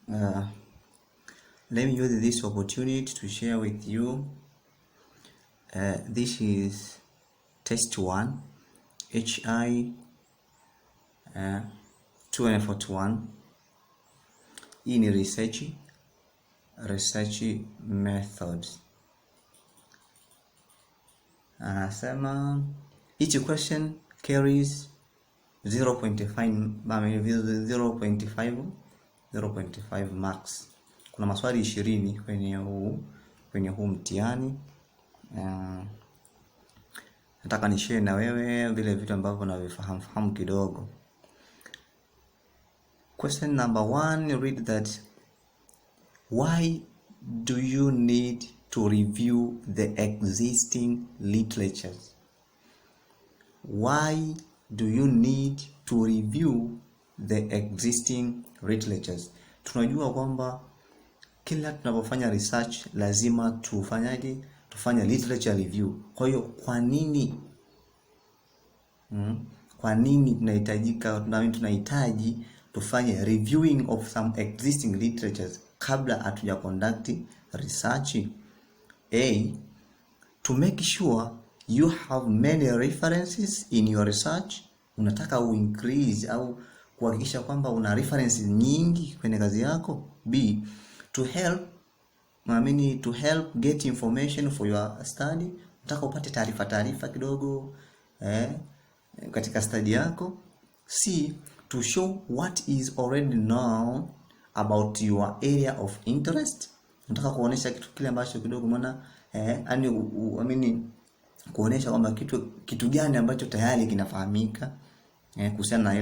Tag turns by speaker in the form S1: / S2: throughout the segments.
S1: Let me use this opportunity to share with you. This is test 1, HI 241. Hii ni research methods. Anasema each question carries 0.5 marks. Kuna maswali 20 kwenye huu mtihani. Nataka ni share na wewe vile vitu ambavyo navifahamu kidogo. Question number 1, read that: why do you need to review the existing literatures? Why do you need to review the existing literatures? Tunajua kwamba kila tunapofanya research lazima tufanye literature review. Kwa hiyo kwa nini tunahitaji tufanye reviewing of some existing literatures kabla hatuja conduct research? A, to make sure you have many references in your research. Unataka increase au kuhakikisha kwamba una references nyingi kwenye kazi yako. B, to help get information for your study. Unataka upate taarifa kidogo katika study yako. C, to show what is already known about your area of interest. Unataka kuonesha kitu kile ambacho kidogo maana kuonesha kwamba kitu gani ambacho tayari kinafahamika kuhusiana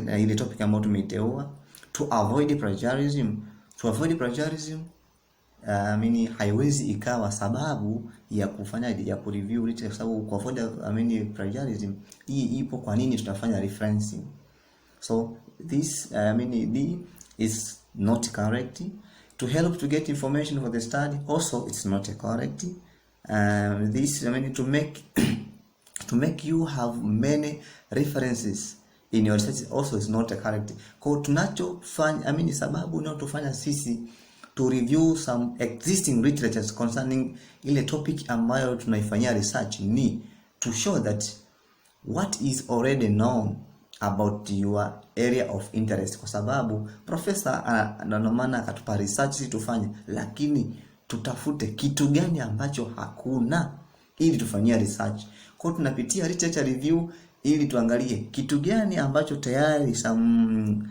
S1: na ile topic ambayo tumeiteua. To avoid plagiarism. Haiwezi ikawa sababu ya kufanya kureview kwa sababu ku avoid plagiarism hii ipo. Kwa nini tutafanya referencing? So this D is not correct. To help to get information for the study, also it's not correct. This to make you have many references in your research also is not correct. Kwa tunachofanya sababu inayotufanya sisi to review some existing literatures concerning ile topic ambayo tunaifanyia research ni to show that what is already known about your area of interest. Kwa sababu professor ndio maana akatupa research si tufanye, lakini tutafute kitu gani ambacho hakuna ili tufanyie research. Kwa tunapitia literature review ili tuangalie kitu gani ambacho tayari some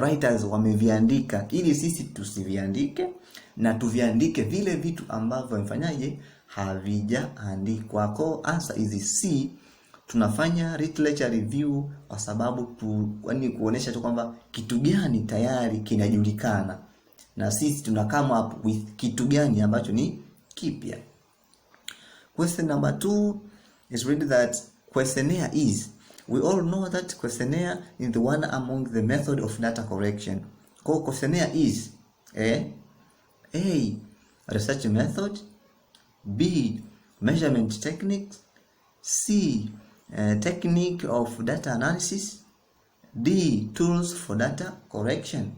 S1: writers wameviandika ili sisi tusiviandike na tuviandike vile vitu ambavyo wamefanyaje havijaandikwa. Kwa answer is C, tunafanya literature review kwa sababu kuonesha tu kwamba kitu gani tayari kinajulikana na sisi tuna come up with kitu gani ambacho ni kipya. Question number 2 is read that questionnaire is. We all know that questionnaire is the one among the method of data collection. Kwa questionnaire is A, research method; B, measurement techniques; C, technique of data analysis; D, tools for data collection.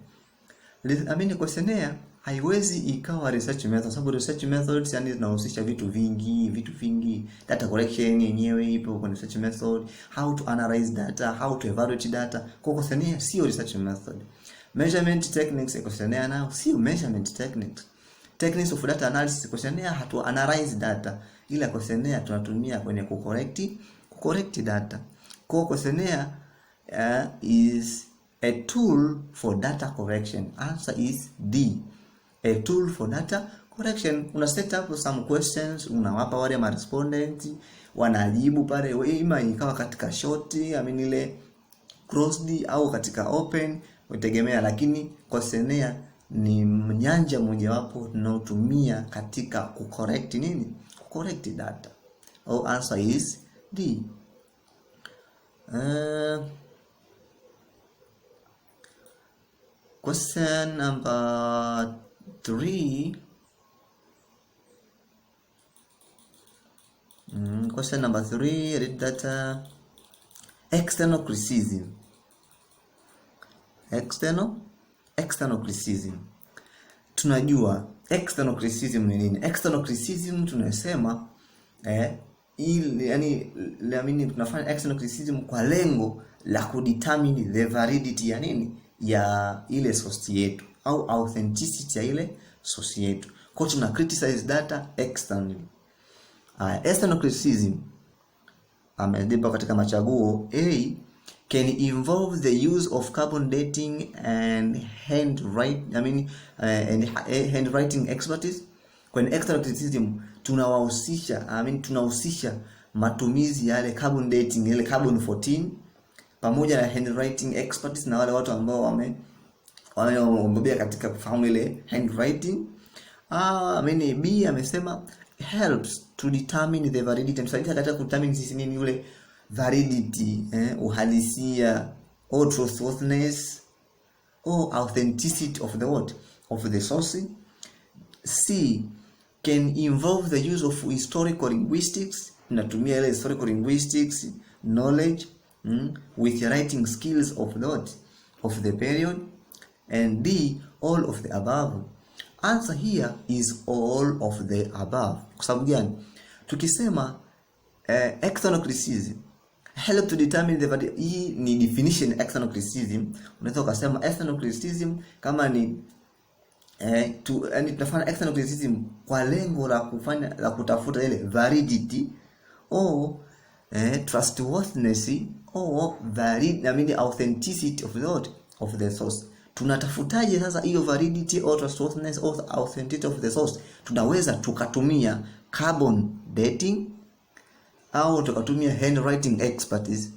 S1: Questionnaire haiwezi ikawa research method sababu research methods zinahusisha vitu vingi. Data collection yenyewe ipo kwa research method, how to analyze data, how to evaluate data. Kwa questionnaire sio research method. Measurement techniques questionnaire nao sio measurement techniques. Techniques of data analysis questionnaire hatu analyze data, ila questionnaire tunatumia kwenye correct data. Kwa questionnaire is a tool for data collection. Answer is D, a tool for data collection. Una set up some questions, unawapa wale ma respondents wanajibu pale, ima ikawa katika short ile closed au katika open utegemea, lakini questionnaire ni nyanja mojawapo tunaotumia katika correct data. Our answer is D. Question number 3. Question number 3, read that external criticism. External external criticism. Tunajua external criticism ni nini? External criticism tunasema tunafanya external criticism kwa lengo la kudetermine the validity ya nini, ya ile source yetu, au authenticity ya ile source yetu. Kwa tuna criticize data externally. External criticism ameandika katika machaguo A, can involve the use of carbon dating and handwriting expertise. Kwenye external criticism tunahusisha matumizi yale carbon dating, ile carbon 14 pamoja na handwriting expertise, na wale watu ambao wamebobea katika kufahamu ile handwriting. B amesema helps to determine the validity. Msaidia katika kudetermine sisi nini ule validity, uhalisia, or truthfulness, or authenticity of the what, of the source. C, can involve the use of historical linguistics. Natumia ile historical linguistics knowledge with writing skills of the period. And D, all of the above. Answer here is all of the above. Kwa sababu gani? Tukisema external criticism help to determine the validity, hii ni definition external criticism. Unaweza kusema external criticism kama ni tunafanya external criticism kwa lengo la kutafuta ile validity or trustworthiness or authenticity of the source. Tunatafutaje sasa hiyo validity or trustworthiness or authenticity of the source? Tunaweza tukatumia carbon dating, au tukatumia handwriting expertise,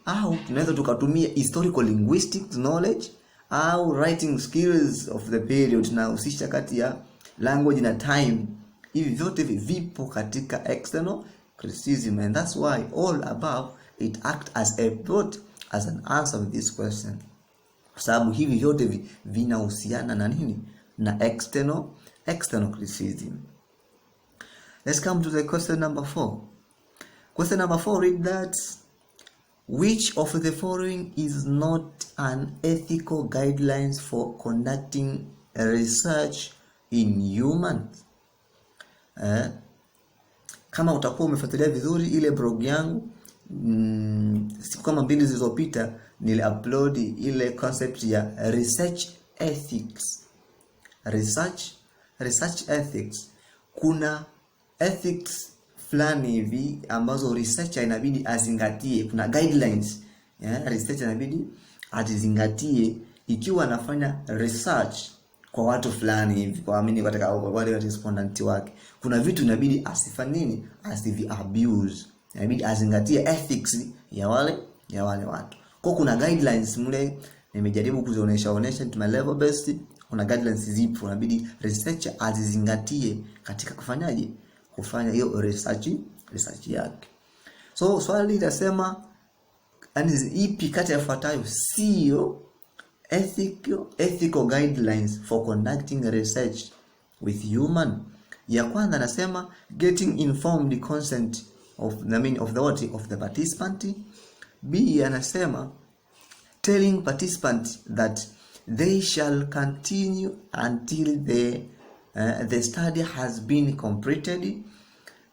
S1: au tunaweza tukatumia historical linguistics knowledge, au writing skills of the period, na husisha kati ya language na time. Hivi vyote vipo katika external criticism, and that's why all above it act as a vote as an answer with this question. Kwa sababu hivi vyote vinahusiana na nini? Na external criticism. Let's come to the question number 4. Question number 4 read that which of the following is not an ethical guidelines for conducting research in humans? Kama utakuwa umefuatilia vizuri ile blog yangu siku kama 2 zilizopita, nili upload ile concept ya research ethics. Research ethics. Kuna ethics fulani hivi ambazo researcher inabidi azingatie. Kuna guidelines researcher inabidi azingatie ikiwa anafanya research kwa watu fulani hivi, kwa katika wale respondent wake. Kuna vitu inabidi asifanye nini, asivi abuse. Inabidi azingatie ethics ya wale watu. Kwa kuna guidelines mle nimejaribu kuzionyesha to my level best. Kuna guidelines zipo inabidi researcher azizingatie katika kufanya hiyo research yake. So swali linasema ipi kati ya yafuatayo sio ethical guidelines for conducting research with human? Ya kwanza nasema getting informed consent of the participant. B anasema telling participants that they shall continue until the study has been completed.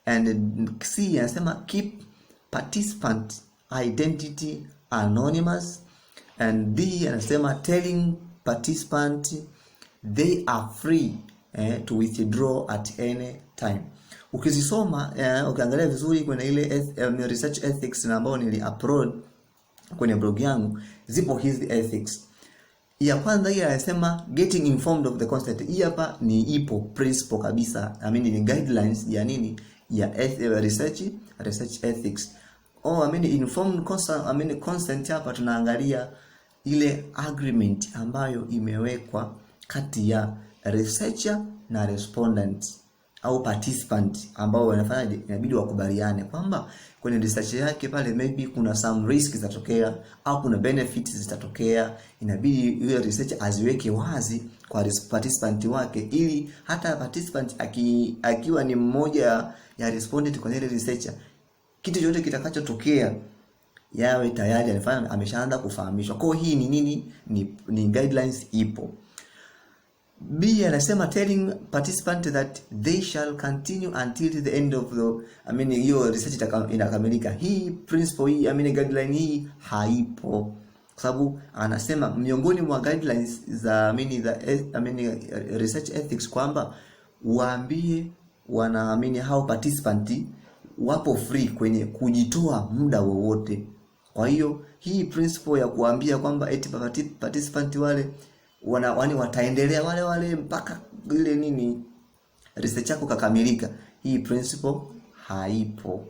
S1: And C anasema keep participant identity anonymous. And D anasema telling participants they are free to withdraw at any time. Ukizisoma ukiangalia vizuri kwenye ile research ethics na ambao nili upload kwenye blog yangu, zipo hizi ethics. Ya kwanza hii anasema getting informed of the consent. Hii hapa ni ipo principle kabisa. Ni guidelines ya nini? Ya research ethics. Informed consent hapa tunaangalia ile agreement ambayo imewekwa kati ya researcher na respondent au participant ambao wanafanya, inabidi wakubaliane kwamba kwenye research yake pale maybe kuna some risks zitatokea au kuna benefits zitatokea. Inabidi yule researcher aziweke wazi kwa participant wake, ili hata participant akiwa ni mmoja ya respondent kwenye ile researcher, kitu chochote kitakachotokea yawe tayari ameshaanza kufahamishwa. Kwa hii ni nini? Ni guidelines ipo. B anasema telling participant that they shall continue until the end of the hiyo research inakamilika. Hii principle hii guideline hii haipo. Kwa sababu anasema miongoni mwa guidelines za research ethics kwamba waambie hao participant wapo free kwenye kujitoa muda wowote. Kwa hiyo hii principle ya kuambia kwamba eti participant wale wataendelea wale mpaka ile research yako kakamilika, hii principle haipo.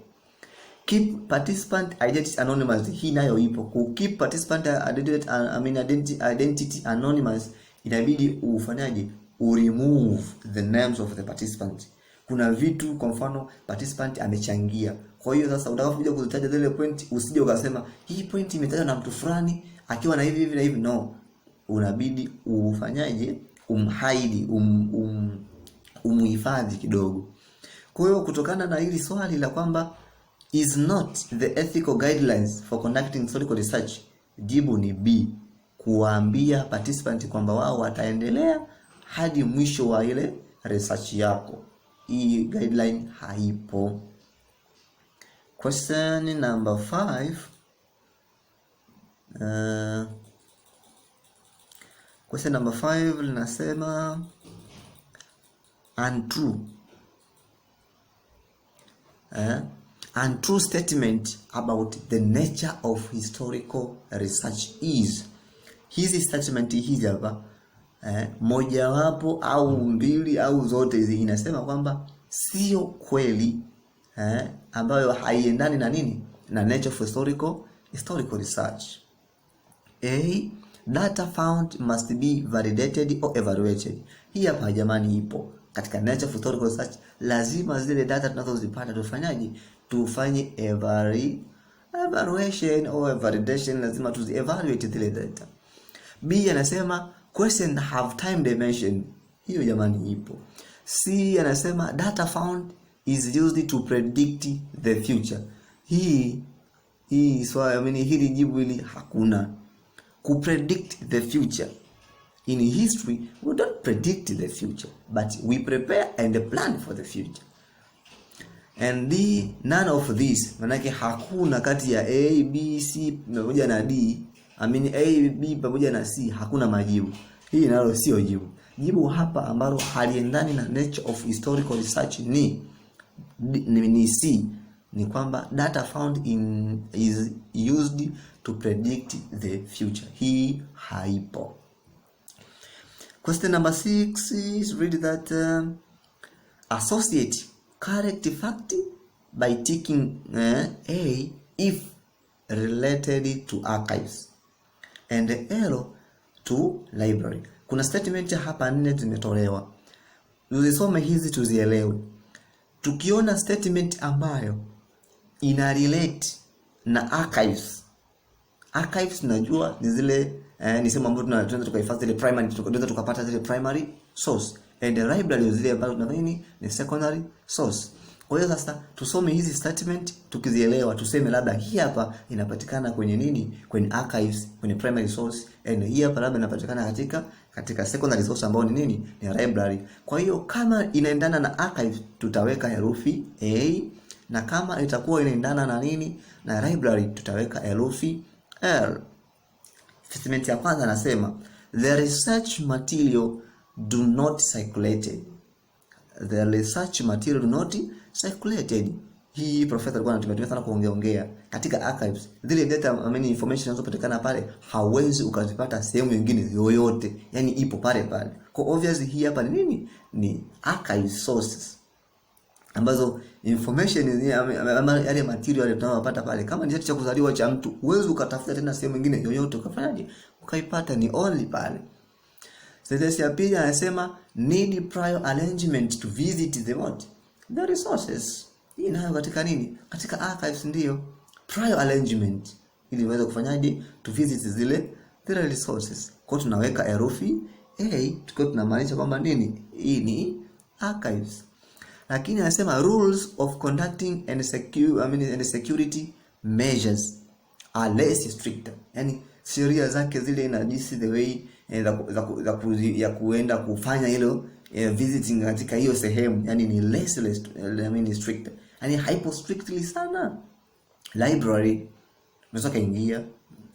S1: Keep participant identity anonymous, hii nayo ipo. Ku keep participant identity anonymous, inabidi ufanyaje? Remove the names of the participant. Kuna vitu, kwa mfano participant amechangia, kwa hiyo sasa utakapokuja kuzitaja zile point, usije ukasema hii point imetajwa na mtu fulani akiwa na hivi na hivi. No, unabidi ufanyaje? Umhide, umuhifadhi kidogo. Kwa hiyo kutokana na hili swali la kwamba is not the ethical guidelines for conducting historical research, jibu ni B, kuambia participant kwamba wao wataendelea hadi mwisho wa ile research yako. Hii guideline haipo. Question number 5. Question number 5 linasema untrue. Untrue statement about the nature of historical research is. Hizi statement hizi hapa moja wapo au mbili au zote hizi inasema kwamba sio kweli, ambayo haiendani na na nature of historical research. A, data found must be validated or evaluated. Hii hapa jamani ipo katika nature of historical research, lazima zile data tunazozipata tufanyaje? Tufanye evaluation or validation, lazima evaluate zile data. B anasema question have time dimension, hiyo jamani ipo. C anasema data found is used to predict the future. Hii hili jibu hili hakuna. Ku predict the future. In history, we don't predict the future, but we prepare and plan for the future. And D, none of this, manake hakuna kati ya A, B, C pamoja na D, A, B pamoja na C, hakuna majibu. Hii nalo sio jibu. Jibu hapa ambalo haliendani na nature of historical research ni C, ni kwamba data found is used to predict the future. Hii haipo. Question number 6 is read that associate correct fact by ticking A if related to archives and L to library. Kuna statement hapa 4 zimetolewa. Tuzisome hizi tuzielewe. Tukiona statement ambayo ina relate na archives. Archives najua ni zile ni sema ambapo tunaweza tukahifadhi zile primary, tunaweza tukapata zile primary source, and the library zile ambazo tunafanya ni secondary source. Kwa hiyo sasa tusome hizi statement, tukizielewa tuseme labda hii hapa inapatikana kwenye kwenye archives, kwenye primary source, and hii hapa labda inapatikana katika secondary source ambayo ni ni library. Kwa hiyo kama inaendana na archives tutaweka herufi A, na kama itakuwa inaendana na na library tutaweka herufi L. Statement ya kwanza nasema the research material do not circulated. The research material do not circulated. Hii professor alikuwa anatumia sana kuongea katika archives. Zile data information zinazopatikana pale hauwezi ukazipata sehemu nyingine yoyote. Yaani ipo pale. Kwa obviously hii hapa ni ni archive sources, ambazo information yale material tunayopata pale, kama ni cheti cha kuzaliwa cha mtu, uwezo ukatafuta tena sehemu nyingine yoyote ukafanyaje ukaipata, ni only pale. Sentence ya pili anasema need prior arrangement to visit the resources. Hii nayo katika katika archives ndio prior arrangement, ili uweze kufanyaje to visit zile resources. Kwa tunaweka herufi A, tukiwa tunamaanisha kwamba hii ni archives. Lakini anasema rules of conducting and security measures are less strict. Yani sheria zake zile na jinsi the way ya kuenda kufanya hilo visiting katika hiyo sehemu, yani ni less strict, yani hyper strictly sana. Library unaweza kaingia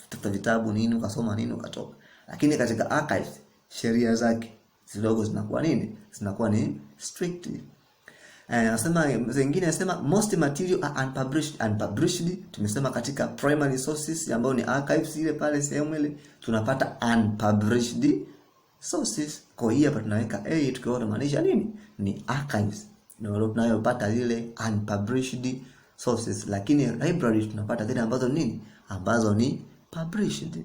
S1: tafuta vitabu nini ukasoma nini ukatoka, lakini katika archives sheria zake zidogo zinakuwa ni strictly. Nasema zingine, nasema most material are unpublished. Tumesema katika primary sources ambayo ni archives ile pale sehemu ile tunapata unpublished sources. Kwa hiyo hapa tunaweka tukiona maanisha nini? Ni archives. Ndio tunayopata zile unpublished sources, lakini library tunapata zile ambazo ni published.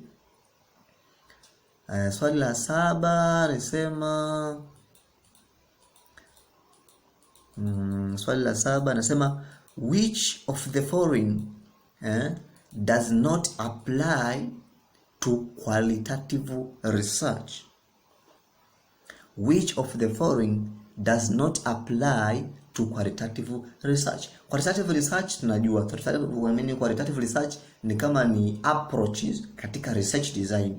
S1: Swali la 7 nasema swali la 7 nasema which of the following does not apply to qualitative research? Which of the following does not apply to qualitative research? Qualitative research tunajua, qualitative research ni kama ni approaches katika research design.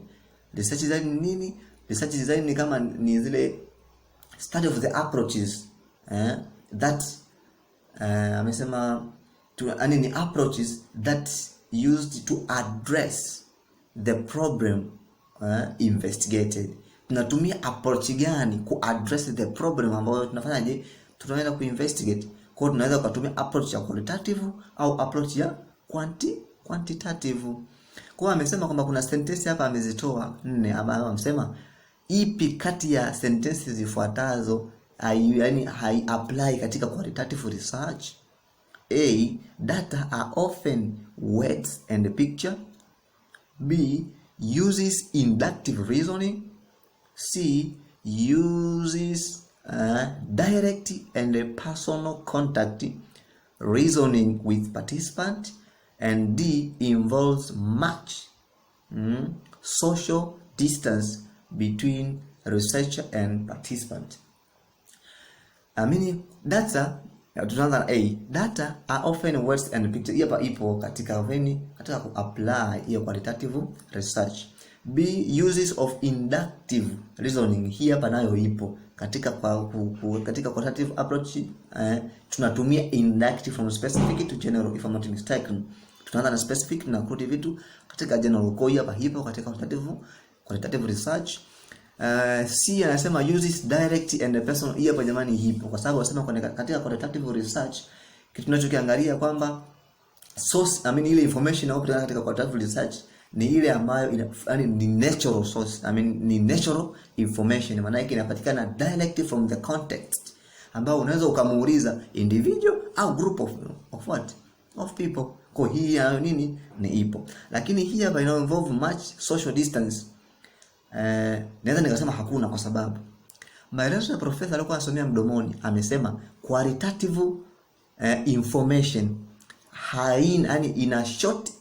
S1: Research design ni nini? Research design ni kama ni zile study of the approaches that amesema ni approaches that used to address the problem investigated. Tunatumia approach gani ku address the problem ambayo tunafanyaje? Tunaenda ku investigate. Kwa hiyo tunaweza kutumia approach ya qualitative au approach ya quantitative. Kwa hiyo amesema kwamba kuna sentence hapa amezitoa 4 ambazo amesema ipi kati ya sentences zifuatazo hai apply katika qualitative research? A, data are often words and picture. B, uses inductive reasoning. C, uses direct and personal contact reasoning with participant. And D, involves much social distance between researcher and participant. Data, tunaanza A, data are often words and pictures. Hapa ipo katika ku apply hiyo qualitative research. B, uses of inductive reasoning. Hii hapa nayo ipo katika qualitative approach. Tunatumia inductive from specific to general, if I'm not mistaken. Tunaanza na specific na kurudi vitu katika general. Kwa hiyo hapa ipo katika qualitative research. C anasema uses direct and personal. Hii hapa jamani hipo kwa sababu anasema katika qualitative research kitu tunachokiangalia kwamba source, ile information inayopatikana katika qualitative research ni ile ambayo ni natural source, ni natural information, maana yake inapatikana direct from the context, ambao unaweza ukamuuliza individual au group of people. Kwa hiyo ni ipo, lakini hii hapa ina involve much social distance. Naweza nikasema hakuna, kwa sababu maelezo ya profesa alikuwa anasomea mdomoni amesema qualitative information ina short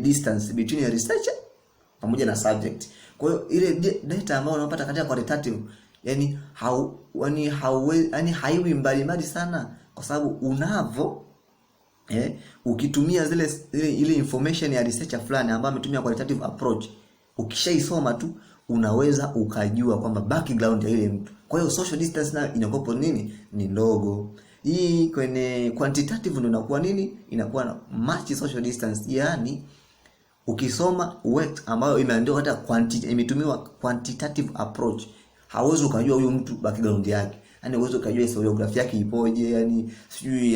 S1: distance between a researcher pamoja na subject. Kwa hiyo ile data ambayo unapata katika qualitative haiwi mbali sana, kwa sababu unavo ukitumia ile information ya researcher fulani ambaye ametumia qualitative approach, ukishaisoma tu unaweza ukajua kwamba background ya ile mtu. Kwa hiyo social distance nayo inakuwa ni ndogo. Hii kwenye quantitative ndio inakuwa na much social distance. Yani ukisoma work ambayo imeandikwa hata imetumiwa quantitative approach, hauwezi ukajua huyu mtu background yake. Yani uwezo ukajua historiography yake ipoje, sijui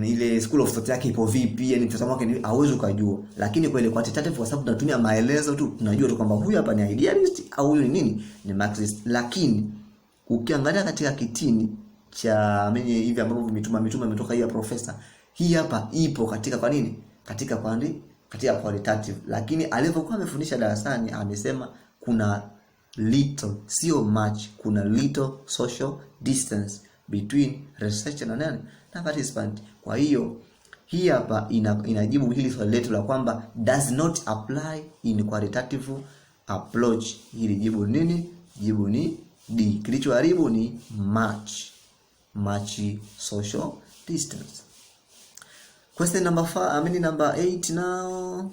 S1: ile school of thought yake ipo vipi, mtazamo wake hauwezi ukajua. Lakini kwa ile quantitative, kwa sababu tunatumia maelezo tu, tunajua tu kwamba huyu hapa ni idealist au huyu ni marxist. Lakini ukiangalia katika kitini cha hivi ambavyo vimetuma imetoka hii ya profesa, hii hapa ipo katika qualitative. Lakini alivyokuwa amefundisha darasani amesema kuna little, sio much, kuna little social distance between researcher na participant. Kwa hiyo hii hapa inajibu hili swali letu la kwamba does not apply in qualitative approach. Hili jibu jibu ni D. Kilichoharibu ni much social distance. Question number 8 now.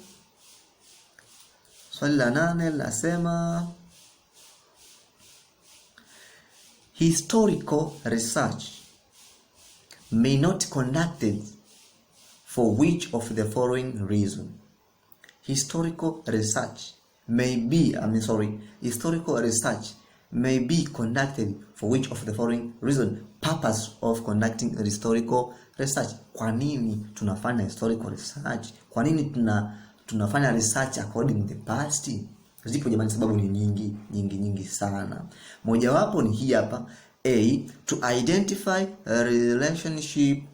S1: Swali la 8 linasema historical research may not conducted for which of the following reason. Historical research may be conducted for which of the following reason. Purpose of conducting historical research. Kwa nini tunafanya historical research? Kwa nini tunafanya research according to the past? Zipo jamani, sababu ni nyingi sana. Mojawapo ni hii hapa. A, to identify a relationship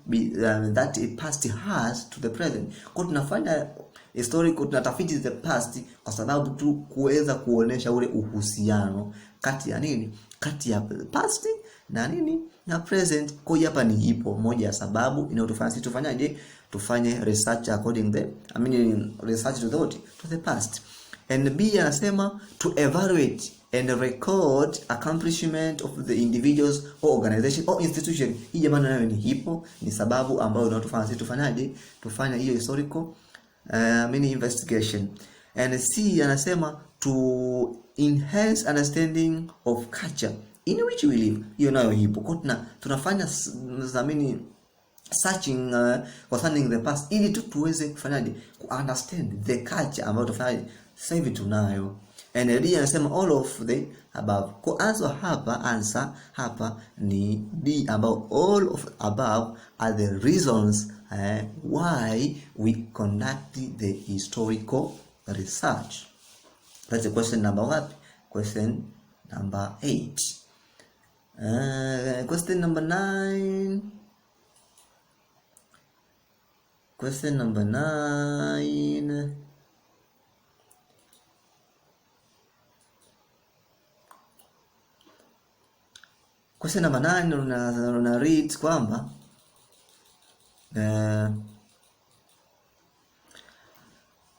S1: that a past has to the present. Kwa tunafanya historical, tunatafiti the past kwa sababu tu kuweza kuonesha ule uhusiano kati ya nini, kati ya past na nini na present. Kwa hiyo hapa ni ipo moja ya sababu inayotufanya sisi tufanyaje, tufanye research according research to the past. And B anasema to evaluate and record accomplishment of the individuals or organization or institution. Hii jamani nayo ni ipo, ni sababu ambayo inatufanya sisi tufanyaje, tufanye hiyo historical investigation. And C anasema to enhance understanding of culture in which we live. Hiyo nayo ipo. Kwa tunafanya searching concerning the past ili tuweze kufanyaje, ku understand the culture ambayo tufanyaje sasa hivi tunayo. And D anasema all of the above. Kwa answer hapa ni D, ambao all of above are the reasons why we conduct the historical research. That's the question number what? Question number 8. Question number 9. Question number 9. Question number 9 una read kwamba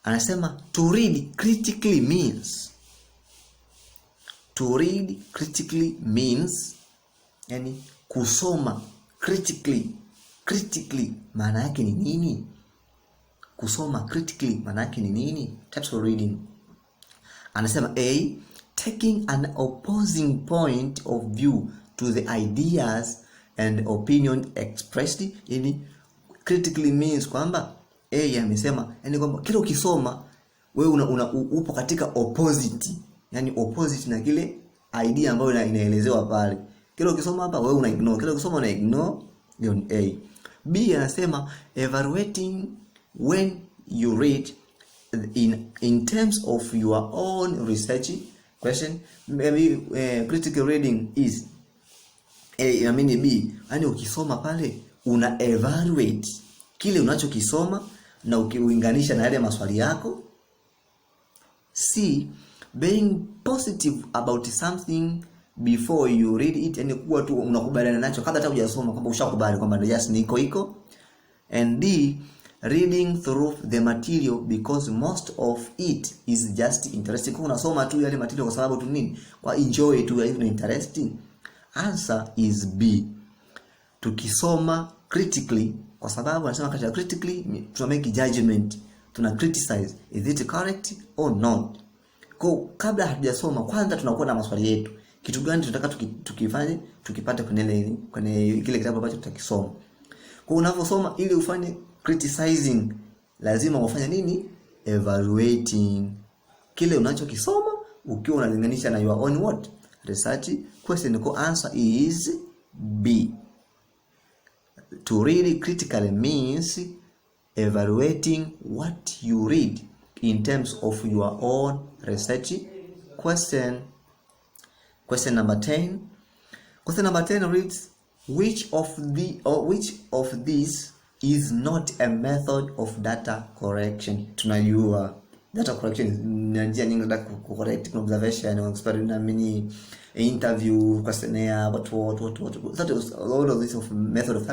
S1: anasema to read critically means yani kusoma critically maana yake ni nini? Kusoma critically maana yake ni nini? Types of reading. Anasema A, taking an opposing point of view to the ideas and opinion expressed. Yani critically means kwamba A amesema yani kwamba kile ukisoma wewe upo katika opposite, yani opposite na kile idea ambayo inaelezewa pale. Kile ukisoma hapa wewe una ignore, kile ukisoma una ignore. Hiyo ni A. B anasema evaluating when you read in terms of your own research. Question, maybe critical reading is B, yani ukisoma pale una evaluate kile unachokisoma na ukiunganisha na yale maswali yako. C, being positive about something before you read it, yani kuwa tu unakubaliana nacho kabla hata hujasoma, kwamba ushakubali kwamba ndio just iko. And D, reading through the material because most of it is just interesting. Kwa unasoma tu yale material kwa sababu tu nini, kwa enjoy tu, ni interesting. Answer is B, tukisoma critically kwa sababu anasema katika critically tuna make judgment, tuna criticize is it correct or not. Kwa kabla hatujasoma kwanza tunakuwa na maswali yetu, kitu gani tunataka tukifanye tukipate kwenye kile kitabu ambacho tutakisoma. Kwa unaposoma ili ufanye criticizing lazima ufanye nini? Evaluating kile unachokisoma ukiwa unalinganisha na your own what? Research. Question ko answer is B. To read critically means evaluating what you read in terms of your own research. Question number 10. Question number 10 reads, which of these is not a method of data correction? Tunajua data correction ni njia nyingi za correct observation, experiment, interview, questionnaire, what. That is all of this of method of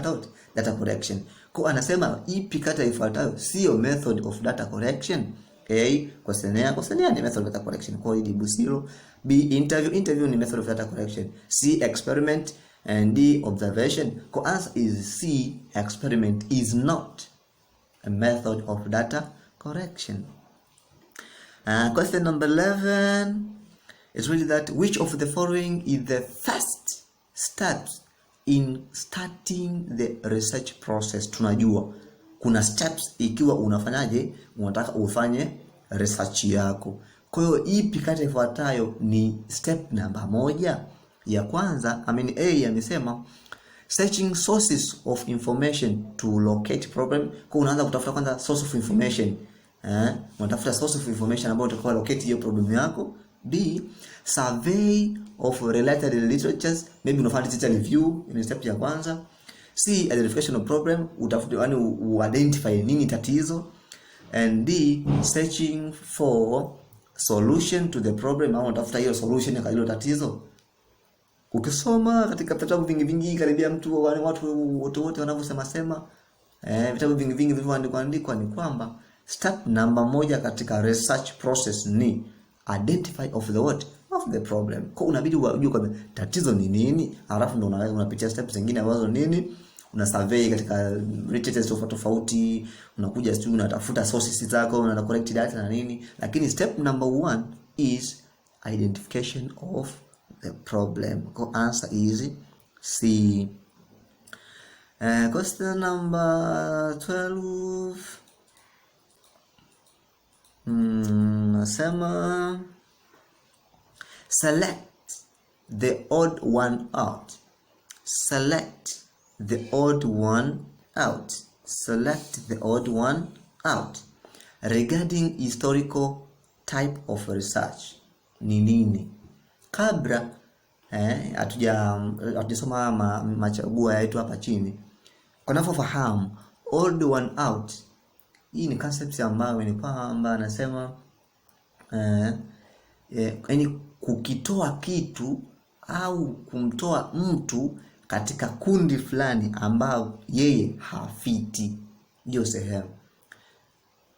S1: data correction. Kwa anasema ipi kata ifuatayo sio method of data correction? A, questionnaire ni method of data correction, kwa hiyo jibu 0. B, interview ni method of data correction. C, experiment. And D, observation. Kwa answer is C, experiment is not a method of data correction. Question number 11 is really that which of the following is the first steps in starting the research process? Tunajua kuna steps ikiwa unafanyaje, unataka ufanye research yako. Kwa hiyo ipi kati ifuatayo ni step namba 1? Ya kwanza, A amesema searching sources of information to locate problem. Kwa unaanza kutafuta kwanza source of information. Unatafuta source of information ambayo utakuwa locate hiyo problem yako. B, survey of related literatures. Maybe unafanya literature review in step ya kwanza. C, identification of problem. Utafuta identify nini tatizo. And D, searching for solution to the problem, au unatafuta hiyo solution ya hilo tatizo. Ukisoma katika vitabu vingi karibia watu wote wanavyosema vitabu vingi vilivyoandikwa ni kwamba step namba 1 katika research process ni identify of the what of the problem. Kwa unabidi ujue kwamba tatizo ni nini, alafu ndo unapitia steps zingine ambazo nini, una survey katika literature tofauti, unakuja tu unatafuta sources zako, una correct data na nini. Lakini step number 1 is identification of the problem. Go answer is C. Question number 12. Nasema select the odd one out. Select the odd one out. Select the odd one out. Regarding historical type of research ni nini? Kabla hatujasoma machaguo yetu hapa chini, unafahamu odd one out, hii ni concept ambayo ni kwamba anasema yani kukitoa kitu au kumtoa mtu katika kundi fulani ambao yeye hafiti hiyo sehemu.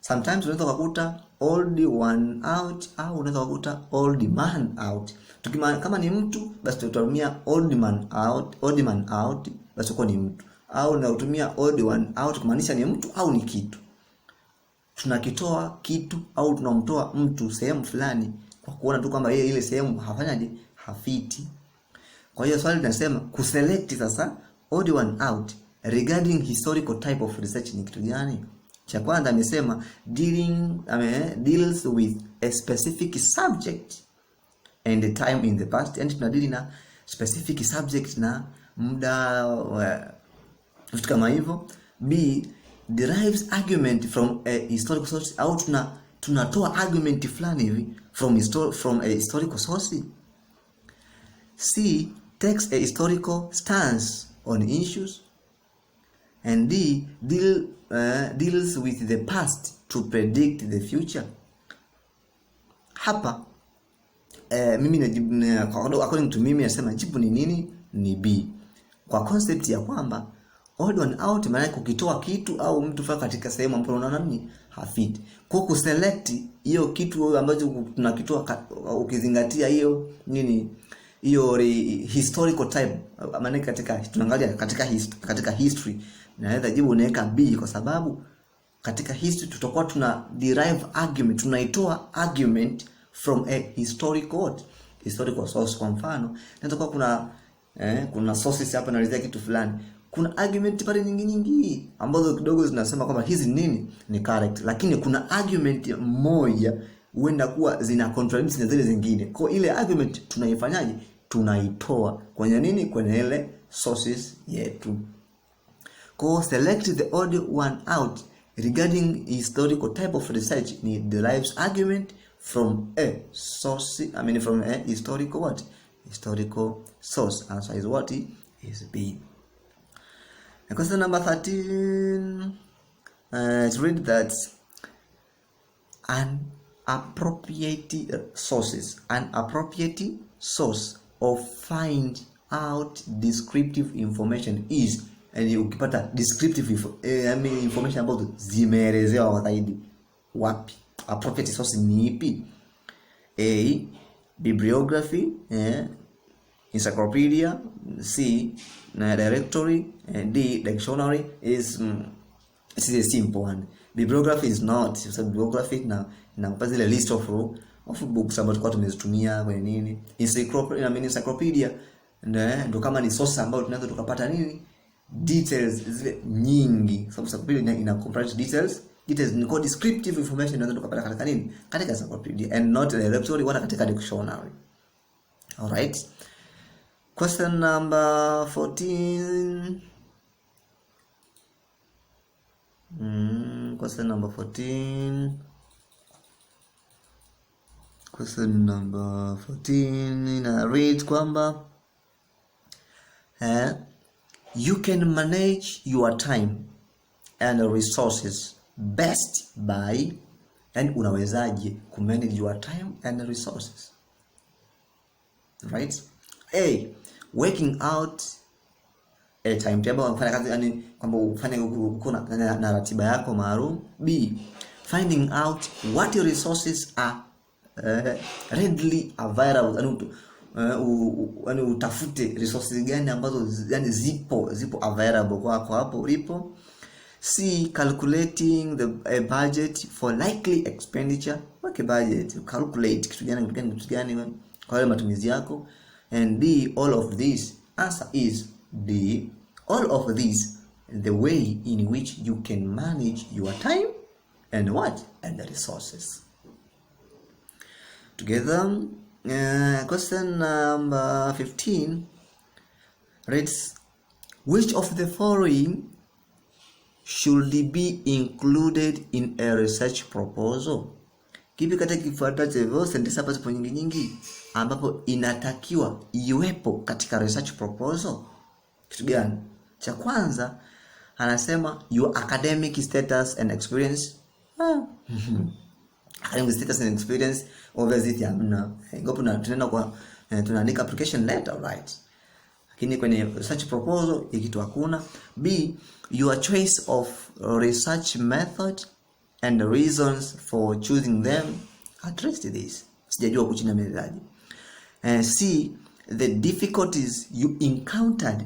S1: Sometimes unaweza kukuta old one out au unaweza kukuta old man out. Kama ni mtu basi tutatumia old man out basi kwa ni mtu, au na utumia old one out kumaanisha ni mtu au ni kitu. Tunakitoa kitu au tunamtoa mtu sehemu fulani kwa kuona tu kwamba yeye ile sehemu hafanyaje, hafiti. Kwa hiyo swali linasema kuselect sasa odd one out regarding historical type of research ni kitu gani? Cha kwanza amesema deals with a specific subject and the time in the past, and tunadili na specific subject na muda vitu kama hivyo. B, derives argument from a historical source, au tunatoa argument fulani hivi from a historical source. C, takes a historical stance on issues. And D, deals with the past to predict the future. Hapa according to mimi nasema jibu ni nini? Ni B. Kwa concept ya kwamba odd one out maana kukitoa kitu au mtu fulani katika sehemu ambayo unaona nini hafiti. Kwa kuselect hiyo kitu ambacho tunakitoa ukizingatia hiyo nini, hiyo historical type, maana katika tunaangalia katika history, naweza jibu unaweka B kwa sababu katika history tutakuwa tuna derive argument, tunaitoa argument from a historical source. Kwa mfano inatakuwa kuna sources hapa naelezea kitu fulani, kuna argument pale nyingi ambazo kidogo zinasema kwamba hizi nini ni correct, lakini kuna argument moja huenda kuwa zina contradict na zile zingine. Kwa ile argument tunaifanyaje? Tunaitoa kwenye nini, kwenye ile sources yetu. Kwa select the odd one out regarding historical type of research ni derives argument from a source, from a historical source. Answer is what is B. And question number 13, it read that an appropriate source of find out descriptive information is, and ukipata descriptive information ambazo zimeelezewa zaidi wapi, appropriate source ni ipi? A, bibliography, encyclopedia. C, directory. And D, dictionary. Is a simple one. Bibliography is not. So bibliography na kupata ile list of books ambazo tulikuwa tumezitumia kwenye nini, encyclopedia ndo kama ni source ambayo tunaweza tukapata nini, details zile nyingi, sababu encyclopedia ina comprise details ni called descriptive information, tunaweza tukapata katika nini, katika encyclopedia, and not directory wala katika dictionary. All right, question number 14. Question number 14. Question number 14 ina read kwamba you can manage your time and resources best by, and unawezaje ku manage your time and resources, right? A, working out a timetable, unafanya kazi yani kwamba ufanye kuna na ratiba yako maalum. B, finding out what your resources are readily available, yani utafute resources gani ambazo yani zipo available kwako hapo ulipo. C, calculating a budget for likely expenditure. Weka budget, calculate kitu gani kwa ile matumizi yako. And D, all of this. Answer is D, all of this, the way in which you can manage your time and what, and the resources. Together, question number 15 reads, which of the following should be included in a research proposal? Kipi katika kifuatacho hivyo sentensi hapa zipo nyingi ambapo inatakiwa iwepo katika research proposal? Kitu gani? Cha kwanza anasema your academic status and experience. Academic status and experience obviously hamna. Ngopo tunaenda kwa tunaandika application letter, right? Lakini kwenye research proposal ikitu hakuna. B, your choice of research method and the reasons for choosing them. Address this. Sijajua kuchina method. C, the difficulties you encountered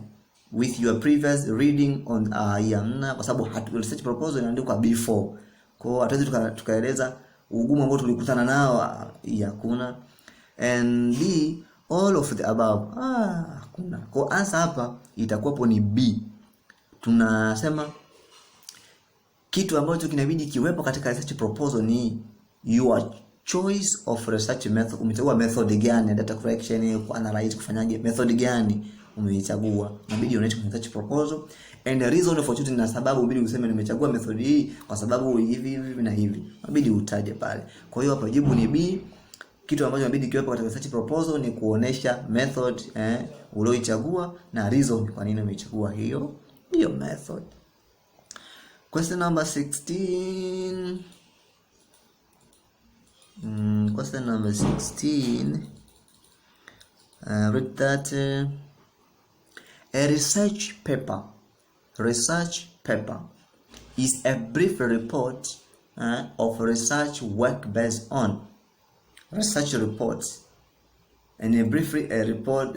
S1: with your previous reading on yamna, kwa sababu research proposal inaandikwa before. Kwa hiyo hatuwezi tukaeleza ugumu ambao tulikutana nao hakuna. And D, all of the above. Hakuna. Kwa answer hapa itakuwapo ni B. Tunasema kitu ambacho kinabidi kiwepo katika research proposal ni your choice of research method. Umechagua method gani, data collection, analyze, kufanyaje, method gani umeichagua, inabidi uonyeshe kwenye research proposal. And the reason for choosing, na sababu inabidi useme nimechagua method hii kwa sababu hivi na hivi, inabidi utaje pale. Kwa hiyo hapa jibu ni B. Kitu ambacho inabidi kiwepo katika research proposal ni kuonesha method ulioichagua na reason kwa nini umeichagua hiyo method. Question number 16. Question number 16. Read that. A research paper is a brief report of research work based on research reports, and a brief report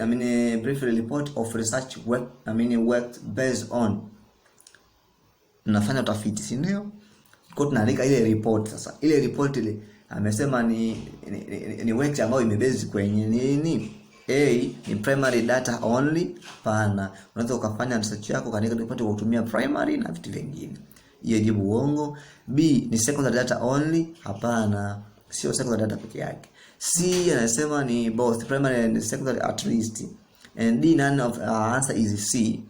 S1: of research work worked based on. Nafanya utafiti, si ndio? Kwa tunaandika ile report. Sasa ile report ile amesema ni work ambayo imebase kwenye nini? A, ni primary data only. Hapana, unaweza ukafanya research yako katika report kwa kutumia primary na vitu vingine. Hiyo jibu uongo. B, ni secondary data only. Hapana, sio secondary data peke yake. C, anasema ni both primary and secondary at least. And D, none of answer is C.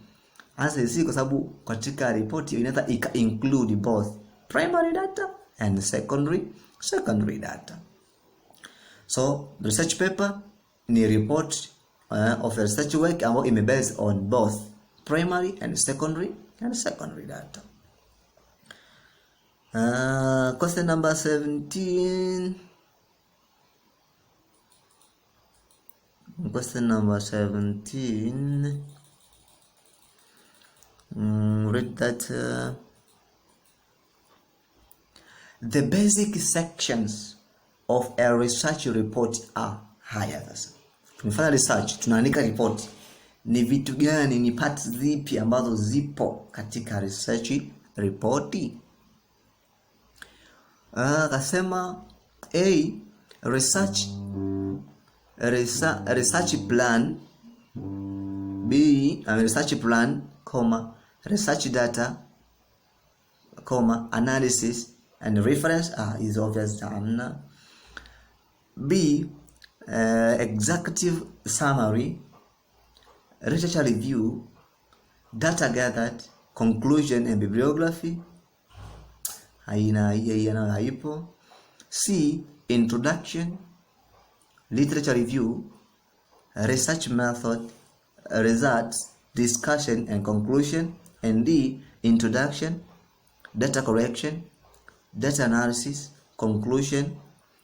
S1: Answer is C kwa sababu katika report inaweza include both primary data and secondary data. So the research paper ni report of a research work ambayo imebase on both primary and secondary data. Question number 17. Question number 17. Read that. The basic sections of a research report are higher. Tumefanya research, tunaandika report. Ni vitu gani, ni parts zipi ambazo zipo katika research report? Akasema A, research plan, B, research plan, research data, analysis and reference is obvious. B, executive summary, literature review, data gathered, conclusion and bibliography. Haipo. C, introduction, literature review, research method, results, discussion and conclusion. And D, introduction, data collection, data analysis, conclusion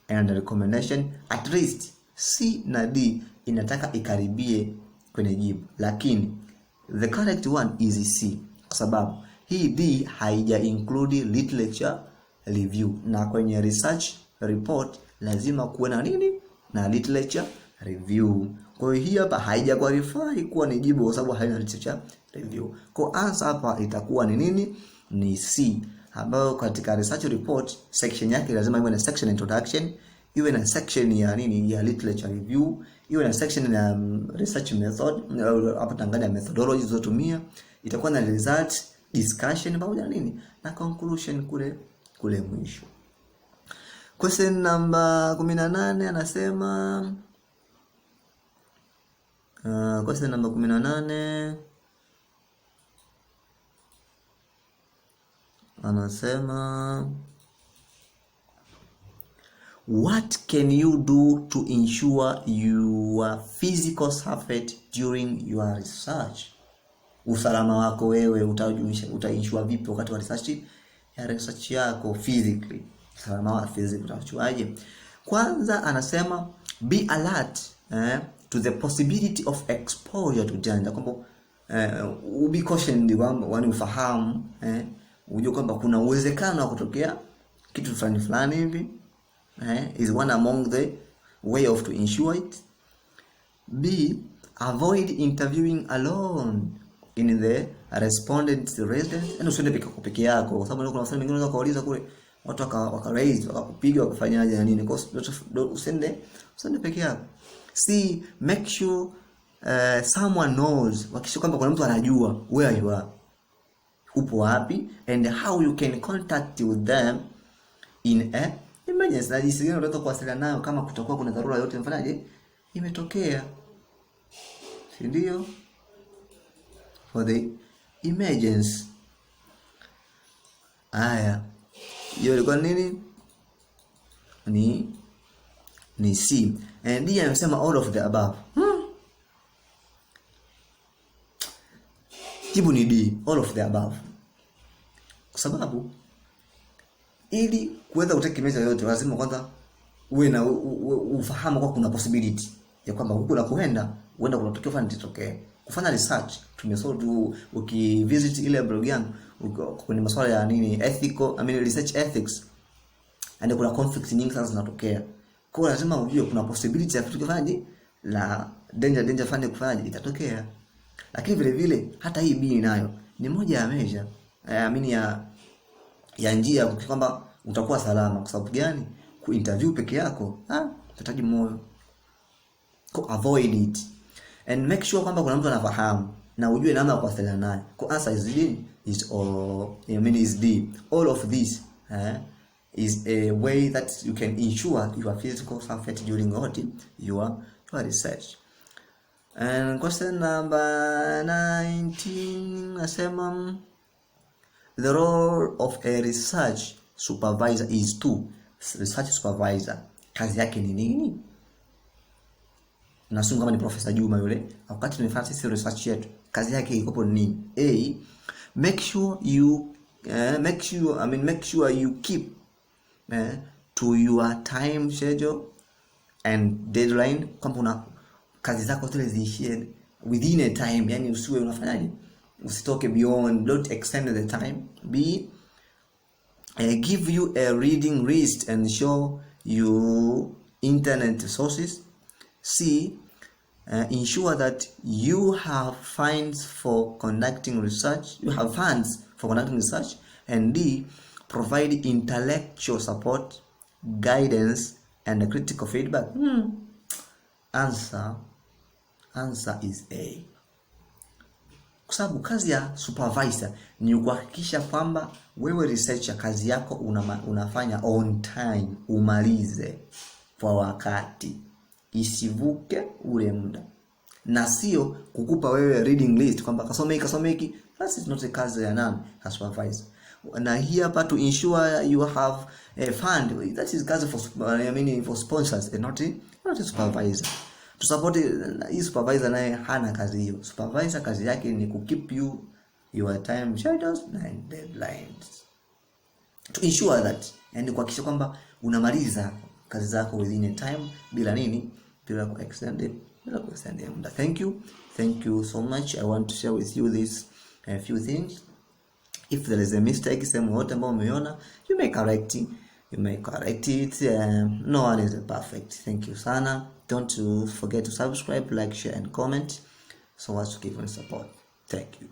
S1: and recommendation. At least C na D inataka ikaribie kwenye jibu, lakini the correct one is C, kwa sababu hii D haija include literature review, na kwenye research report lazima kuwe na nini? Na literature review. Kwa hiyo hii hapa haija qualify kuwa ni jibu kwa sababu haina literature review. Kwa answer hapa itakuwa ni nini? Ni C, ambayo katika research report section yake lazima iwe na section introduction, iwe na section ya nini? Ya literature review, iwe na section ya research method, hapo tanganya methodology zilizotumia, itakuwa na result, discussion pamoja na nini? Na conclusion kule mwisho. Question number 18 anasema question number 18 anasema what can you do to ensure your physical safety during your research? Usalama wako wewe utaensure vipi wakati wa research yako physically? Usalama wa physically utachuaje? Kwanza anasema be alert to the possibility of exposure to danger, kwamba ubi cautioned, kwamba wani ufahamu ujue kwamba kuna uwezekano wa kutokea kitu fulani hivi is one among the way of to ensure it. B, avoid interviewing alone in the respondent residence, yani usiende peke yako, kwa sababu kuna wafanya wengine wakauliza kule watu waka raise wakakupiga wakafanyaje na nini, kwa sababu usiende peke yako. C, make sure someone knows, hakikisha kwamba kuna mtu anajua where you are, upo wapi, and how you can contact with them in a emergency, na jinsi gani unaweza kuwasiliana nayo kama kutakuwa kuna dharura yote mfanyaje imetokea, si ndio? For the emergency. Haya, hiyo ilikuwa nini? Ni C. And D anasema all of the above. Jibu ni D, all of the above. Kwa sababu ili kuweza kutekeleza yote lazima kwanza uwe na ufahamu kwa kuna possibility ya kwamba huko na huenda kunatokea fani titokea. Kufanya research tumesoma tu, ukivisit ile blog yangu kwenye masuala ya nini ethical, research ethics, and kuna conflict nyingi sana zinatokea. Kwa hiyo lazima ujue kuna possibility ya kitu kufanya la danger fani kufanya itatokea. Lakini vile vile hata hii B nayo ni moja ya measure ya njia kwamba utakuwa salama. Kwa sababu gani? Kuinterview peke yako utahitaji moyo. Ko avoid it and make sure kwamba kuna mtu anafahamu na ujue namna ya kuwasiliana naye. Ko answer is D. All of this is a way that you can ensure your physical safety during your research. And question number 19 nasema the role of a research supervisor is to. Research supervisor kazi yake ni nini? Nasunga kama ni Professor Juma yule, wakati tunafanya sisi research yetu, kazi yake iko ni nini? A, make sure you keep to your time schedule and deadline, kwamba una kazi zako zile ziishie within a time, yani usiwe unafanyaje, usitoke beyond, don't extend the time. B, give you a reading list and show you internet sources. C, ensure that you have funds for conducting research. And D, provide intellectual support, guidance and critical feedback? Answer is A. Kwa sababu kazi ya supervisor ni kuhakikisha kwamba wewe researcher kazi yako unafanya on time, umalize kwa wakati, isivuke ule muda, na sio kukupa wewe reading list kwamba kasome hiki. That is not a kazi ya nani? A supervisor. Na here hapa to ensure you have a fund, that is kazi for sponsors and not a supervisor. To support hii supervisor naye hana kazi hiyo. Supervisor kazi yake ni ku keep you your time schedules and deadlines, to ensure that, yani kuhakikisha kwamba unamaliza kazi zako within a time bila ku extend muda. Thank you so much. I want to share with you this few things. If there is a mistake sehemu yote ambayo umeona, you may correct it. No one is perfect. Thank you sana. Don't forget to subscribe, like, share and comment so as to give me support. Thank you.